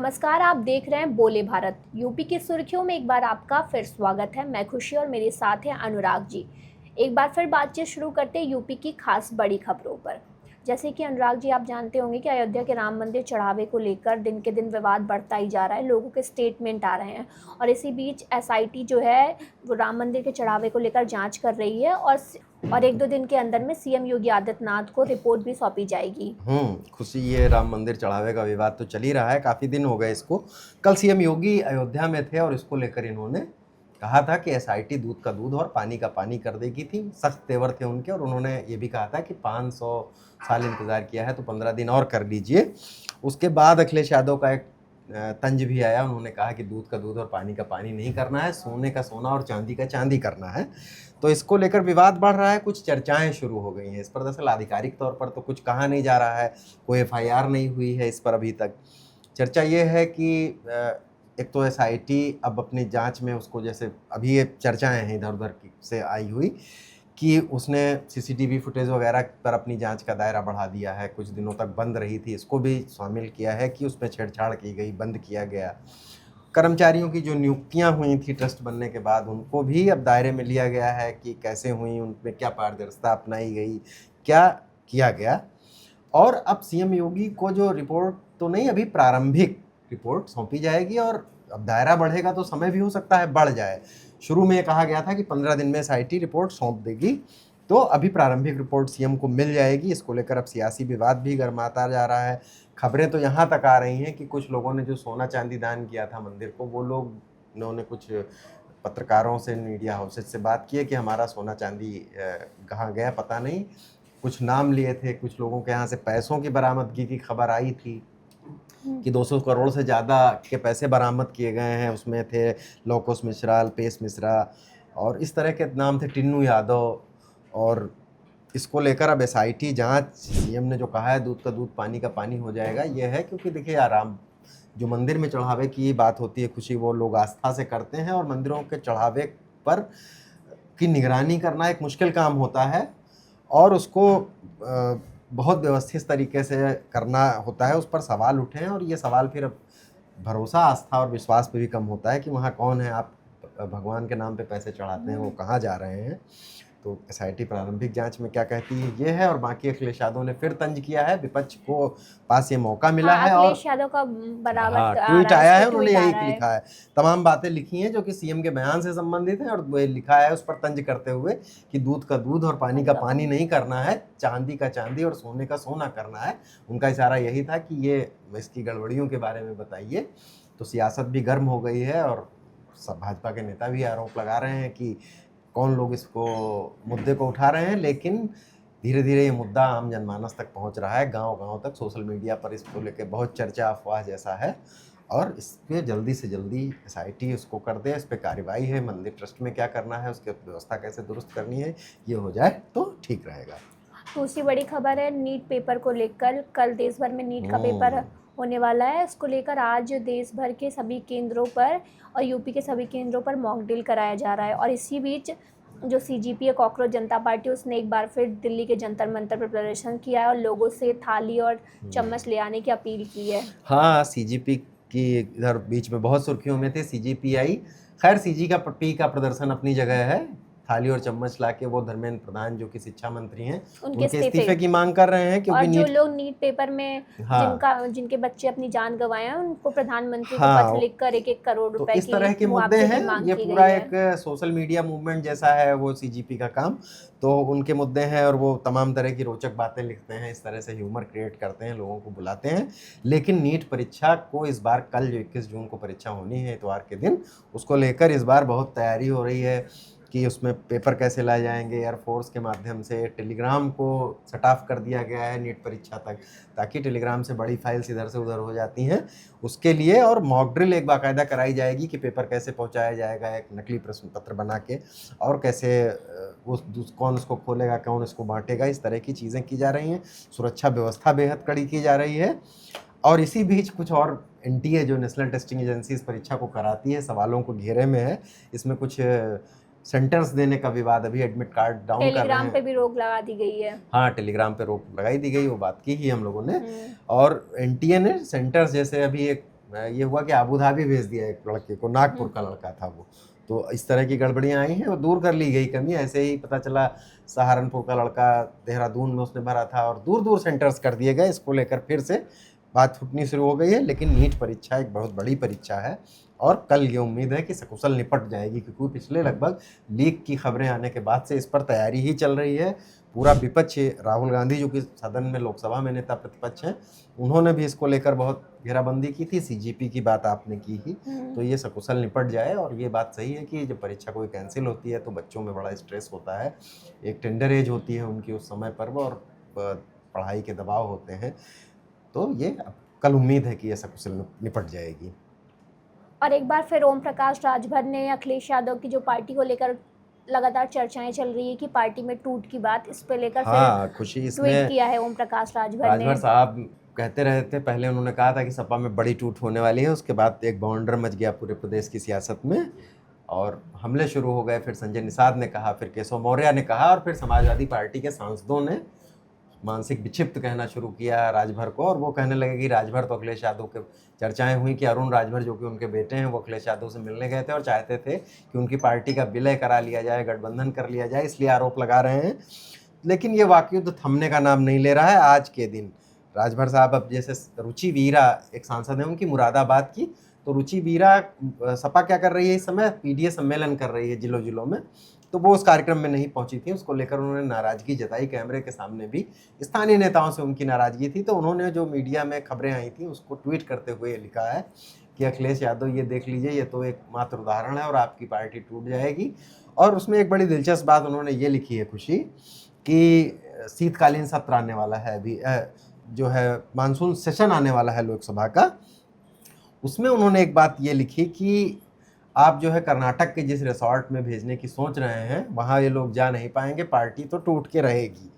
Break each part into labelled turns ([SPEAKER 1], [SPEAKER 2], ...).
[SPEAKER 1] नमस्कार, आप देख रहे हैं बोले भारत। यूपी की सुर्खियों में एक बार आपका फिर स्वागत है। मैं खुशी और मेरे साथ हैं अनुराग जी। एक बार फिर बातचीत शुरू करते हैं यूपी की खास बड़ी खबरों पर। जैसे कि अनुराग जी, आप जानते होंगे कि अयोध्या के राम मंदिर चढ़ावे को लेकर दिन के दिन विवाद बढ़ता ही जा रहा है, लोगों के स्टेटमेंट आ रहे हैं और इसी बीच एसआईटी जो है वो राम मंदिर के चढ़ावे को लेकर जांच कर रही है और एक दो दिन के अंदर में सीएम योगी आदित्यनाथ को रिपोर्ट भी सौंपी जाएगी।
[SPEAKER 2] खुशी, ये राम मंदिर चढ़ावे का विवाद तो चल ही रहा है, काफ़ी दिन हो गए इसको। कल सीएम योगी अयोध्या में थे और इसको लेकर इन्होंने कहा था कि एसआईटी दूध का दूध और पानी का पानी कर देगी थी। सख्त तेवर थे उनके और उन्होंने ये भी कहा था कि 500 साल इंतज़ार किया है तो 15 दिन और कर लीजिए। उसके बाद अखिलेश यादव का एक तंज भी आया। उन्होंने कहा कि दूध का दूध और पानी का पानी नहीं करना है, सोने का सोना और चांदी का चांदी करना है। तो इसको लेकर विवाद बढ़ रहा है, कुछ चर्चाएं शुरू हो गई हैं इस पर। दरअसल आधिकारिक तौर पर तो कुछ कहा नहीं जा रहा है, कोई एफआईआर नहीं हुई है इस पर अभी तक। चर्चा ये है कि एक तो एसआईटी अब अपनी जांच में उसको, जैसे अभी ये चर्चाएं हैं इधर उधर से आई हुई कि उसने सीसीटीवी फुटेज वगैरह पर अपनी जांच का दायरा बढ़ा दिया है। कुछ दिनों तक बंद रही थी, इसको भी शामिल किया है कि उसमें छेड़छाड़ की गई, बंद किया गया। कर्मचारियों की जो नियुक्तियां हुई थी ट्रस्ट बनने के बाद, उनको भी अब दायरे में लिया गया है कि कैसे हुई, उनमें क्या पारदर्शिता अपनाई गई, क्या किया गया। और अब सीएम योगी को जो रिपोर्ट तो नहीं, अभी प्रारंभिक रिपोर्ट सौंपी जाएगी और अब दायरा बढ़ेगा तो समय भी हो सकता है बढ़ जाए। शुरू में कहा गया था कि 15 दिन में एसआईटी रिपोर्ट सौंप देगी, तो अभी प्रारंभिक रिपोर्ट सीएम को मिल जाएगी। इसको लेकर अब सियासी विवाद भी गर्माता जा रहा है। खबरें तो यहाँ तक आ रही हैं कि कुछ लोगों ने जो सोना चांदी दान किया था मंदिर को, वो लोग, उन्होंने कुछ पत्रकारों से, मीडिया हाउसेज से बात की है कि हमारा सोना चांदी कहाँ गया पता नहीं। कुछ नाम लिए थे, कुछ लोगों के यहाँ से पैसों की बरामदगी की खबर आई थी कि 200 करोड़ से ज़्यादा के पैसे बरामद किए गए हैं। उसमें थे लोकेश मिश्रा, अल्पेश मिश्रा और इस तरह के नाम थे, टिन्नू यादव। और इसको लेकर अब एसआईटी जांच, सीएम ने जो कहा है दूध का दूध पानी का पानी हो जाएगा, ये है क्योंकि देखिए आराम जो मंदिर में चढ़ावे की बात होती है, खुशी, वो लोग आस्था से करते हैं और मंदिरों के चढ़ावे पर की निगरानी करना एक मुश्किल काम होता है और उसको बहुत व्यवस्थित तरीके से करना होता है। उस पर सवाल उठे हैं और ये सवाल फिर अब भरोसा, आस्था और विश्वास पे भी कम होता है कि वहाँ कौन है, आप भगवान के नाम पे पैसे चढ़ाते हैं, वो कहाँ जा रहे हैं। तो एसआईटी प्रारंभिक जांच में क्या कहती है ये है। और बाकी अखिलेश यादव ने फिर तंज किया है, विपक्ष को पास ये मौका मिला है। और
[SPEAKER 1] अखिलेश यादव का बराबर
[SPEAKER 2] ट्वीट आया है, उन्होंने यही लिखा है, तमाम बातें लिखी हैं जो कि सीएम के बयान से संबंधित हैं और वो लिखा है उस पर तंज करते हुए कि दूध का दूध और पानी का पानी नहीं करना है, चांदी का चांदी और सोने का सोना करना है। उनका इशारा यही था कि ये इसकी गड़बड़ियों के बारे में बताइए। तो सियासत भी गर्म हो गई है और सब भाजपा के नेता भी आरोप लगा रहे हैं कि कौन लोग इसको मुद्दे को उठा रहे हैं। लेकिन धीरे धीरे ये मुद्दा आम जनमानस तक पहुंच रहा है, गांव-गांव तक। सोशल मीडिया पर इसको लेकर बहुत चर्चा, अफवाह जैसा है और इस पे जल्दी से जल्दी एसआईटी उसको कर दे, इस पर कार्रवाई है। मंदिर ट्रस्ट में क्या करना है, उसकी व्यवस्था कैसे दुरुस्त करनी है, ये हो जाए तो ठीक रहेगा।
[SPEAKER 1] दूसरी बड़ी खबर है नीट पेपर को लेकर। कल देश भर में नीट का पेपर होने वाला है। इसको लेकर आज देश भर के सभी केंद्रों पर और यूपी के सभी केंद्रों पर मॉक ड्रिल कराया जा रहा है। और इसी बीच जो सीजीपी है, कॉकरोच जनता पार्टी, उसने एक बार फिर दिल्ली के जंतर मंतर पर प्रदर्शन किया है और लोगों से थाली और चम्मच ले आने की अपील की है।
[SPEAKER 2] हाँ, सीजीपी की इधर बीच में बहुत सुर्खियों में थे, सीजीपी आई। खैर, सीजीपी का प्रदर्शन अपनी जगह है। थाली और चम्मच लाके वो धर्मेंद्र प्रधान जो कि शिक्षा मंत्री हैं, उनके इस्तीफे की मांग कर रहे हैं क्योंकि
[SPEAKER 1] और जो लोग नीट पेपर में जिनके बच्चे अपनी जान गंवाए हैं, उनको प्रधानमंत्री को पत्र लिखकर 1-1 करोड़ रुपए
[SPEAKER 2] की इस तरह के मुद्दे हैं। ये पूरा एक सोशल मीडिया मूवमेंट जैसा है वो सीजीपी का काम। तो उनके मुद्दे हैं और वो तमाम तरह की रोचक बातें लिखते हैं, इस तरह से ह्यूमर क्रिएट करते हैं, लोगों को बुलाते हैं। लेकिन नीट परीक्षा को इस बार, कल जो 21 जून को परीक्षा होनी है इतवार के दिन, उसको लेकर इस बार बहुत तैयारी हो रही है कि उसमें पेपर कैसे लाए जाएंगे। एयरफोर्स के माध्यम से टेलीग्राम को शट ऑफ कर दिया गया है नीट परीक्षा तक, ताकि टेलीग्राम से बड़ी फाइल्स इधर से उधर हो जाती हैं उसके लिए। और मॉक ड्रिल एक बाकायदा कराई जाएगी कि पेपर कैसे पहुंचाया जाएगा, एक नकली प्रश्न पत्र बना के, और कैसे कौन उसको खोलेगा, कौन उसको बांटेगा, इस तरह की चीज़ें की जा रही हैं। सुरक्षा व्यवस्था बेहद कड़ी की जा रही है। और इसी बीच कुछ और एनटीए जो नेशनल टेस्टिंग एजेंसी इस परीक्षा को कराती है, सवालों को घेरे में है। इसमें कुछ सेंटेंस देने का विवाद, अभी एडमिट कार्ड डाउन कर रहे हैं।
[SPEAKER 1] टेलीग्राम पे भी रोक लगा दी गई है।
[SPEAKER 2] हाँ, टेलीग्राम पे रोक लगाई दी गई, वो बात की ही हम लोगों ने। और एनटीए ने सेंटर्स, जैसे अभी एक ये हुआ कि अबू धाबी भेज दिया एक लड़के को, नागपुर का लड़का था वो। तो इस तरह की गड़बड़ियाँ आई हैं, वो दूर कर ली गई कमी। ऐसे ही पता चला सहारनपुर का लड़का देहरादून में उसने भरा था, और दूर दूर सेंटर्स कर दिए गए। इसको लेकर फिर से बात फूटनी शुरू हो गई है। लेकिन नीट परीक्षा एक बहुत बड़ी परीक्षा है, और कल ये उम्मीद है कि सकुशल निपट जाएगी, क्योंकि पिछले लगभग लीक की खबरें आने के बाद से इस पर तैयारी ही चल रही है। पूरा विपक्ष, राहुल गांधी जो कि सदन में लोकसभा में नेता प्रतिपक्ष हैं, उन्होंने भी इसको लेकर बहुत घेराबंदी की थी। सीजीपी की बात आपने की ही। तो ये सकुशल निपट जाए। और ये बात सही है कि जब परीक्षा कोई कैंसिल होती है तो बच्चों में बड़ा स्ट्रेस होता है, एक टेंडर एज होती है उनकी उस समय पर, और पढ़ाई के दबाव होते हैं। तो ये कल उम्मीद है कि ये सकुशल निपट जाएगी।
[SPEAKER 1] और एक बार फिर ओम प्रकाश राजभर ने अखिलेश यादव की जो पार्टी को लेकर लगातार चर्चाएं चल रही है कि पार्टी में टूट की बात, इस पे लेकर
[SPEAKER 2] हाँ,
[SPEAKER 1] फिर
[SPEAKER 2] खुशी
[SPEAKER 1] ट्वीट
[SPEAKER 2] इसमें
[SPEAKER 1] किया है ओम प्रकाश राजभर ने।
[SPEAKER 2] राजभर साहब कहते रहे थे, पहले उन्होंने कहा था कि सपा में बड़ी टूट होने वाली है, उसके बाद एक बाउंडर मच गया पूरे प्रदेश की सियासत में और हमले शुरू हो गए। फिर संजय निषाद ने कहा, फिर केशव मौर्य ने कहा, और फिर समाजवादी पार्टी के सांसदों ने मानसिक विक्षिप्त कहना शुरू किया राजभर को। और वो कहने लगे कि राजभर तो अखिलेश यादव के, चर्चाएं हुई कि अरुण राजभर जो कि उनके बेटे हैं, वो अखिलेश यादव से मिलने गए थे और चाहते थे कि उनकी पार्टी का विलय करा लिया जाए, गठबंधन कर लिया जाए, इसलिए आरोप लगा रहे हैं। लेकिन ये वाकयुद्ध थमने का नाम नहीं ले रहा है। आज के दिन राजभर साहब, अब जैसे रुचि वीरा एक सांसद है उनकी मुरादाबाद की, तो रुचि वीरा सपा क्या कर रही है इस समय, पीडीए सम्मेलन कर रही है जिलों जिलों में, तो वो उस कार्यक्रम में नहीं पहुंची थी। उसको लेकर उन्होंने नाराजगी जताई, कैमरे के सामने भी स्थानीय नेताओं से उनकी नाराजगी थी। तो उन्होंने जो मीडिया में खबरें आई थी उसको ट्वीट करते हुए लिखा है कि अखिलेश यादव ये देख लीजिए, ये तो एक मात्र उदाहरण है और आपकी पार्टी टूट जाएगी। और उसमें एक बड़ी दिलचस्प बात उन्होंने ये लिखी है खुशी, कि शीतकालीन सत्र आने वाला है, अभी जो है मानसून सेशन आने वाला है लोकसभा का, उसमें उन्होंने एक बात ये लिखी कि आप जो है कर्नाटक के जिस रिसोर्ट में भेजने की सोच रहे हैं वहाँ ये लोग जा नहीं पाएंगे, पार्टी तो टूट के रहेगी।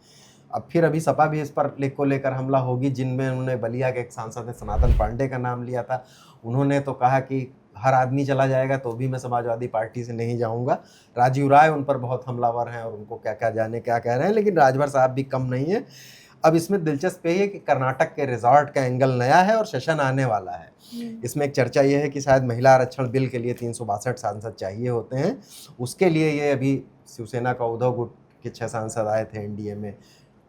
[SPEAKER 2] अब फिर अभी सपा भी इस पर को लेकर हमला होगी, जिनमें उन्होंने बलिया के एक सांसद ने सनातन पांडे का नाम लिया था। उन्होंने तो कहा कि हर आदमी चला जाएगा तो भी मैं समाजवादी पार्टी से नहीं जाऊंगा। राजीव राय उन पर बहुत हमलावर हैं और उनको क्या क्या जाने क्या कह रहे हैं, लेकिन राजभर साहब भी कम नहीं है। अब इसमें दिलचस्प ये है कि कर्नाटक के रिजॉर्ट का एंगल नया है और सेशन आने वाला है। इसमें एक चर्चा ये है कि शायद महिला आरक्षण बिल के लिए 362 सांसद चाहिए होते हैं, उसके लिए ये अभी शिवसेना का उद्धव गुट के 6 सांसद आए थे एनडीए में,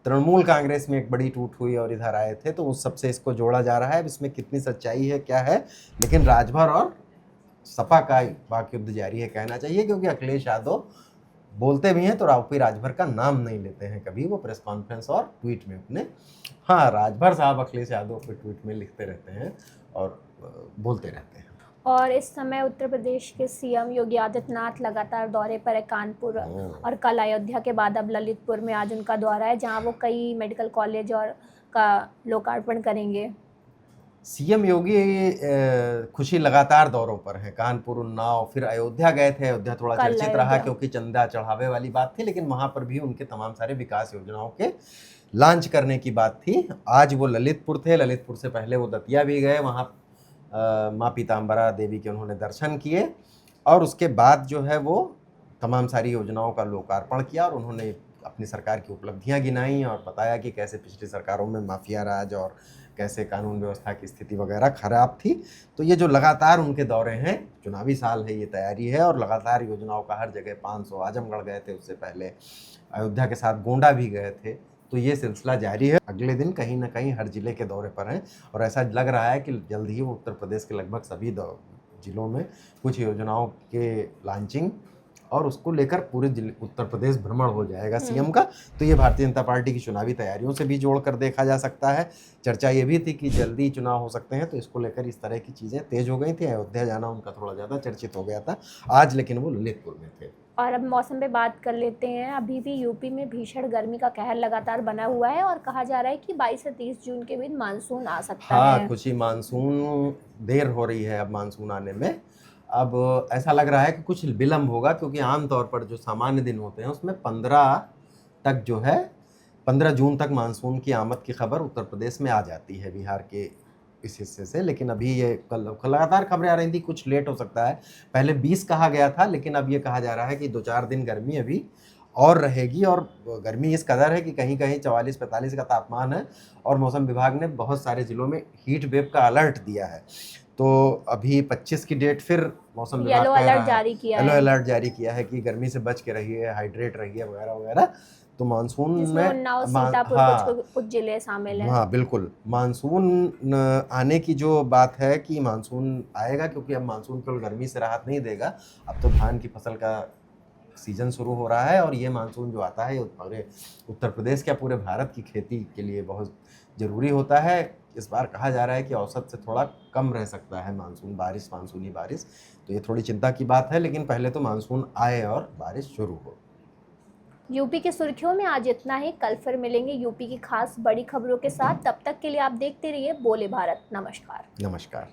[SPEAKER 2] तृणमूल कांग्रेस में एक बड़ी टूट हुई और इधर आए थे, तो उस सबसे इसको जोड़ा जा रहा है। अब इसमें कितनी सच्चाई है क्या है, लेकिन राजभर और सपा का वाकयुद्ध जारी है कहना चाहिए, क्योंकि अखिलेश यादव बोलते भी हैं तो रावपी राजभर का नाम नहीं लेते हैं कभी, वो प्रेस कॉन्फ्रेंस और ट्वीट में अपने। हाँ, राजभर साहब अखिलेश यादव पे ट्वीट में लिखते रहते हैं और बोलते रहते हैं।
[SPEAKER 1] और इस समय उत्तर प्रदेश के सीएम योगी आदित्यनाथ लगातार दौरे पर है, कानपुर और कल अयोध्या के बाद अब ललितपुर में आज उनका दौरा है, जहां वो कई मेडिकल कॉलेज और का लोकार्पण करेंगे।
[SPEAKER 2] सीएम योगी खुशी लगातार दौरों पर हैं, कानपुर, उन्नाव, फिर अयोध्या गए थे। अयोध्या थोड़ा चर्चित रहा क्योंकि चंदा चढ़ावे वाली बात थी, लेकिन वहां पर भी उनके तमाम सारे विकास योजनाओं के लॉन्च करने की बात थी। आज वो ललितपुर थे, ललितपुर से पहले वो दतिया भी गए, वहाँ माँ पीताम्बरा देवी के उन्होंने दर्शन किए, और उसके बाद जो है वो तमाम सारी योजनाओं का लोकार्पण किया और उन्होंने अपनी सरकार की उपलब्धियां गिनाई और बताया कि कैसे पिछली सरकारों में माफिया राज और कैसे कानून व्यवस्था की स्थिति वगैरह खराब थी। तो ये जो लगातार उनके दौरे हैं, चुनावी साल है, ये तैयारी है और लगातार योजनाओं का हर जगह 500, आजमगढ़ गए थे, उससे पहले अयोध्या के साथ गोंडा भी गए थे, तो ये सिलसिला जारी है। अगले दिन कहीं ना कहीं हर जिले के दौरे पर हैं और ऐसा लग रहा है कि जल्द ही वो उत्तर प्रदेश के लगभग सभी जिलों में कुछ योजनाओं के लॉन्चिंग और उसको लेकर पूरे उत्तर प्रदेश भ्रमण हो जाएगा सीएम का। तो ये भारतीय जनता पार्टी की चुनावी तैयारियों से भी जोड़कर देखा जा सकता है। चर्चा ये भी थी कि जल्दी चुनाव हो सकते हैं, तो इसको लेकर इस तरह की चीज़ें तेज हो गई थी। अयोध्या जाना उनका थोड़ा ज़्यादा चर्चित हो गया था आज, लेकिन वो ललितपुर में थे।
[SPEAKER 1] और अब मौसम पे बात कर लेते हैं। अभी भी यूपी में भीषण गर्मी का कहर लगातार बना हुआ है और कहा जा रहा है कि 22 से 30 जून के बीच मानसून आ सकता है।
[SPEAKER 2] हाँ, खुशी, मानसून देर हो रही है अब मानसून आने में। अब ऐसा लग रहा है कि कुछ विलम्ब होगा, क्योंकि आमतौर पर जो सामान्य दिन होते हैं उसमें 15 तक जो है 15 जून तक मानसून की आमद की खबर उत्तर प्रदेश में आ जाती है बिहार के इस हिस्से से। लेकिन अभी ये कल लगातार खबरें आ रही थी, कुछ लेट हो सकता है। पहले 20 कहा गया था, लेकिन अब ये कहा जा रहा है कि 2-4 दिन गर्मी अभी और रहेगी, और गर्मी इस कदर है कि कहीं कहीं 44-45 का तापमान है और मौसम विभाग ने बहुत सारे ज़िलों में हीट वेव का अलर्ट दिया है। तो अभी 25 की डेट फिर मौसम विभाग
[SPEAKER 1] येलो
[SPEAKER 2] कह
[SPEAKER 1] अलर्ट
[SPEAKER 2] रहा है,
[SPEAKER 1] जारी किया
[SPEAKER 2] येलो
[SPEAKER 1] है,
[SPEAKER 2] अलर्ट जारी किया है कि गर्मी से बच के रहिए, हाइड्रेट रहिए वगैरह वगैरह। तो मानसून
[SPEAKER 1] जिसमें
[SPEAKER 2] में
[SPEAKER 1] उन्नाव, सीतापुर
[SPEAKER 2] हाँ
[SPEAKER 1] कुछ जिले शामिल हैं।
[SPEAKER 2] हाँ बिल्कुल, मानसून आने की जो बात है कि मानसून आएगा, क्योंकि अब मानसून केवल गर्मी से राहत नहीं देगा, अब तो धान की फसल का सीजन शुरू हो रहा है, और ये मानसून जो आता है ये पूरे उत्तर प्रदेश क्या पूरे भारत की खेती के लिए बहुत ज़रूरी होता है। इस बार कहा जा रहा है कि औसत से थोड़ा कम रह सकता है मानसूनी बारिश, तो ये थोड़ी चिंता की बात है, लेकिन पहले तो मानसून आए और बारिश शुरू हो।
[SPEAKER 1] यूपी की सुर्खियों में आज इतना ही। कल फिर मिलेंगे यूपी की खास बड़ी खबरों के साथ। तब तक के लिए आप देखते रहिए बोले भारत। नमस्कार।
[SPEAKER 2] नमस्कार।